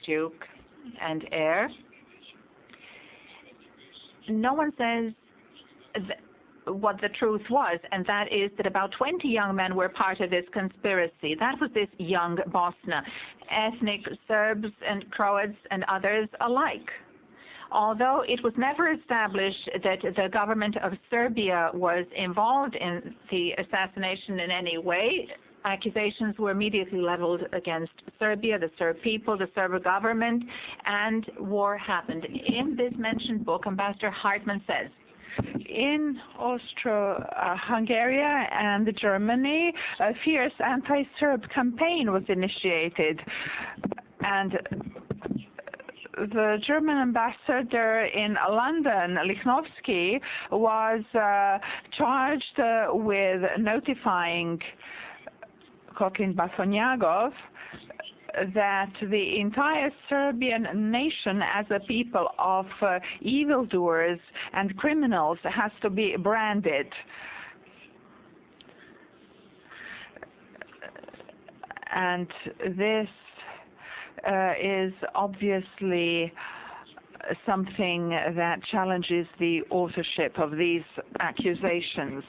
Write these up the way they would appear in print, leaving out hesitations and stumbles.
Duke and heir. No one says what the truth was, and that is that about 20 young men were part of this conspiracy. That was this young Bosna, ethnic Serbs and Croats and others alike. Although it was never established that the government of Serbia was involved in the assassination in any way, accusations were immediately leveled against Serbia, the Serb people, the Serb government, and war happened. In this mentioned book, Ambassador Hartman says, in Austro-Hungary and Germany, a fierce anti-Serb campaign was initiated, and the German ambassador in London, Lichnowsky, was charged with notifying Kokin Basonjagov that the entire Serbian nation as a people of evildoers and criminals has to be branded. And this is obviously something that challenges the authorship of these accusations.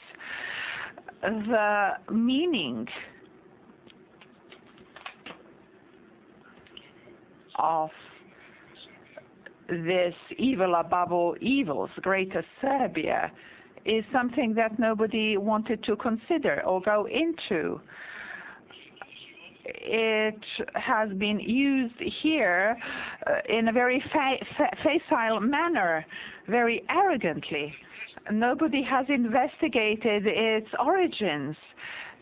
The meaning of this evil above all evils, Greater Serbia, is something that nobody wanted to consider or go into. It has been used here in a very facile manner, very arrogantly. Nobody has investigated its origins.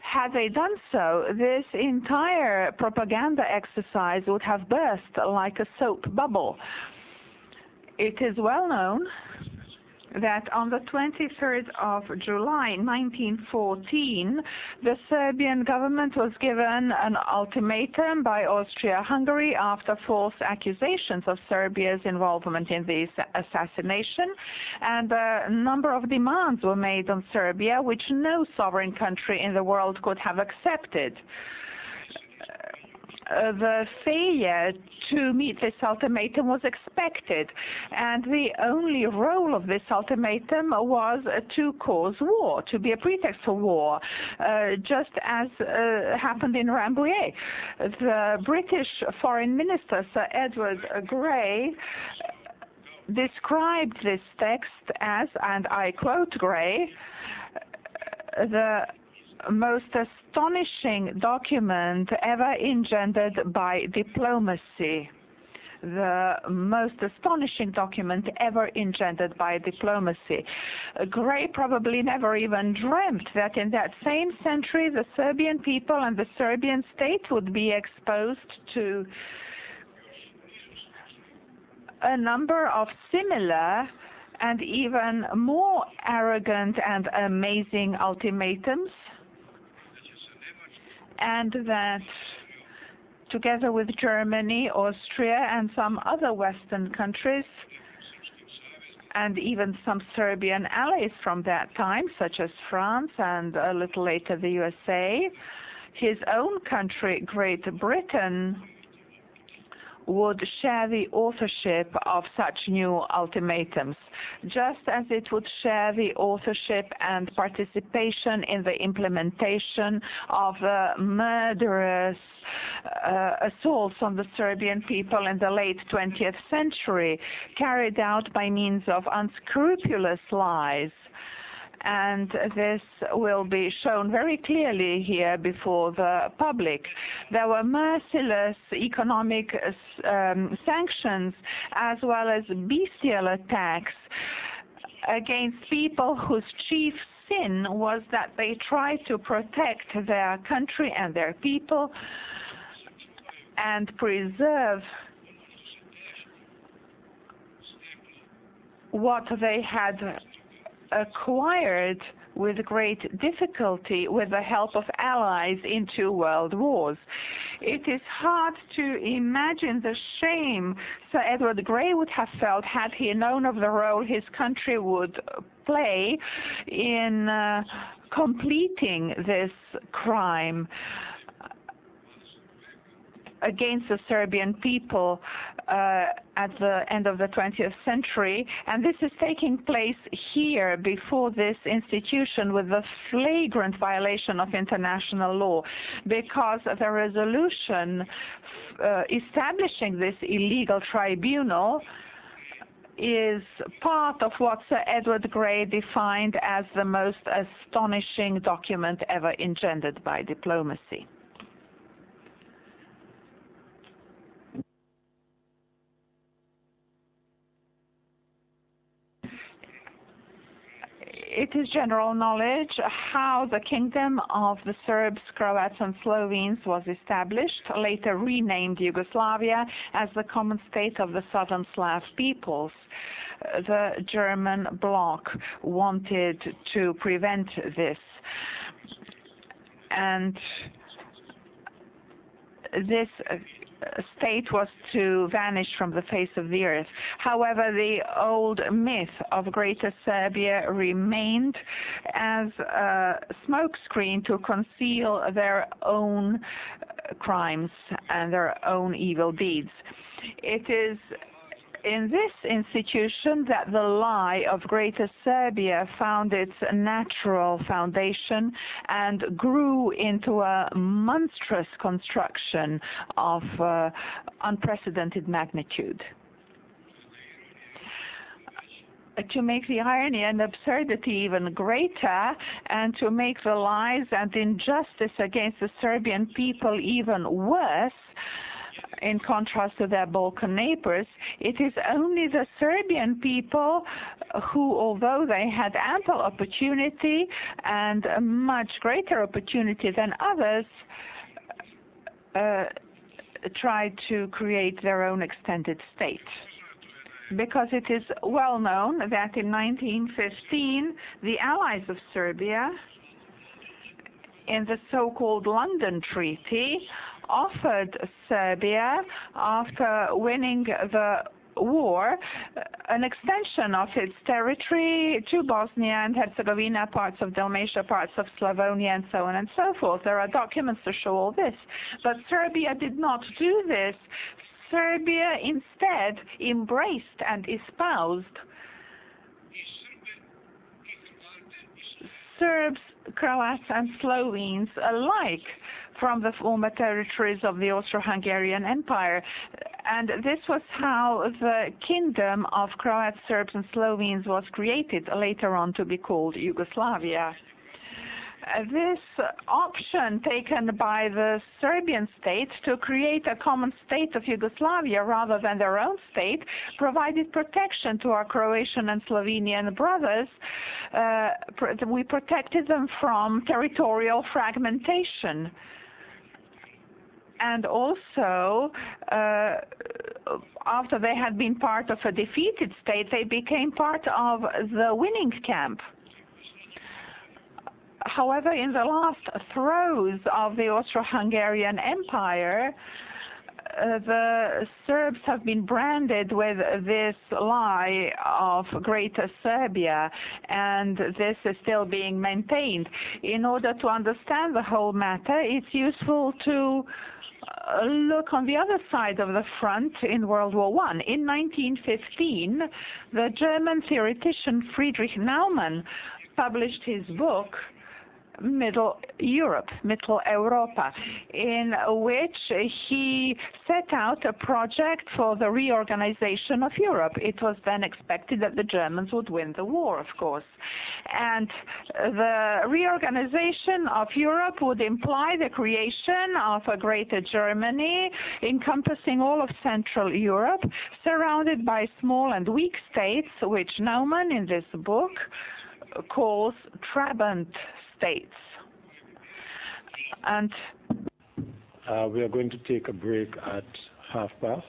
Had they done so, this entire propaganda exercise would have burst like a soap bubble. It is well known that on the 23rd of July 1914, the Serbian government was given an ultimatum by Austria-Hungary after false accusations of Serbia's involvement in the assassination, and a number of demands were made on Serbia which no sovereign country in the world could have accepted. The failure to meet this ultimatum was expected, and the only role of this ultimatum was to cause war, to be a pretext for war, just as happened in Rambouillet. The British Foreign Minister, Sir Edward Grey, described this text as, and I quote Grey, the most astonishing document ever engendered by diplomacy. The most astonishing document ever engendered by diplomacy. Grey probably never even dreamt that in that same century the Serbian people and the Serbian state would be exposed to a number of similar and even more arrogant and amazing ultimatums, and that together with Germany, Austria, and some other Western countries, and even some Serbian allies from that time, such as France and a little later the USA, his own country, Great Britain, would share the authorship of such new ultimatums, just as it would share the authorship and participation in the implementation of murderous assaults on the Serbian people in the late 20th century, carried out by means of unscrupulous lies. And this will be shown very clearly here before the public. There were merciless economic sanctions as well as bestial attacks against people whose chief sin was that they tried to protect their country and their people and preserve what they had acquired with great difficulty with the help of allies in 2 world wars. It is hard to imagine the shame Sir Edward Grey would have felt had he known of the role his country would play in completing this crime. against the Serbian people at the end of the 20th century, and this is taking place here before this institution with the flagrant violation of international law, because the resolution establishing this illegal tribunal is part of what Sir Edward Grey defined as the most astonishing document ever engendered by diplomacy. It is general knowledge how the kingdom of the Serbs, Croats, and Slovenes was established, later renamed Yugoslavia, as the common state of the southern Slav peoples. The German bloc wanted to prevent this, and this state was to vanish from the face of the earth. However, the old myth of Greater Serbia remained as a smokescreen to conceal their own crimes and their own evil deeds. It is in this institution that the lie of Greater Serbia found its natural foundation and grew into a monstrous construction of unprecedented magnitude. To make the irony and absurdity even greater, and to make the lies and injustice against the Serbian people even worse, in contrast to their Balkan neighbors, it is only the Serbian people who, although they had ample opportunity and a much greater opportunity than others, tried to create their own extended state. Because it is well known that in 1915, the allies of Serbia, in the so-called London Treaty, offered Serbia, after winning the war, an extension of its territory to Bosnia and Herzegovina, parts of Dalmatia, parts of Slavonia, and so on and so forth. There are documents to show all this. But Serbia did not do this. Serbia instead embraced and espoused Serbs, Croats, and Slovenes alike from the former territories of the Austro-Hungarian Empire. And this was how the kingdom of Croats, Serbs, and Slovenes was created, later on to be called Yugoslavia. This option taken by the Serbian state to create a common state of Yugoslavia rather than their own state provided protection to our Croatian and Slovenian brothers. We protected them from territorial fragmentation. And also, after they had been part of a defeated state, they became part of the winning camp. However, in the last throes of the Austro-Hungarian Empire, the Serbs have been branded with this lie of Greater Serbia, and this is still being maintained. In order to understand the whole matter, it's useful to look on the other side of the front in World War I. In 1915, the German theoretician Friedrich Naumann published his book, Middle Europe, Mitteleuropa, in which he set out a project for the reorganization of Europe. It was then expected that the Germans would win the war, of course. And the reorganization of Europe would imply the creation of a greater Germany, encompassing all of Central Europe, surrounded by small and weak states, which Naumann in this book calls Trabant states. And we are going to take a break at 12:30.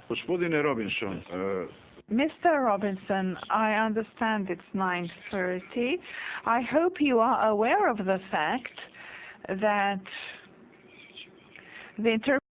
Gospodine Robinson. Mr. Robinson, I understand it's 9:30. I hope you are aware of the fact that the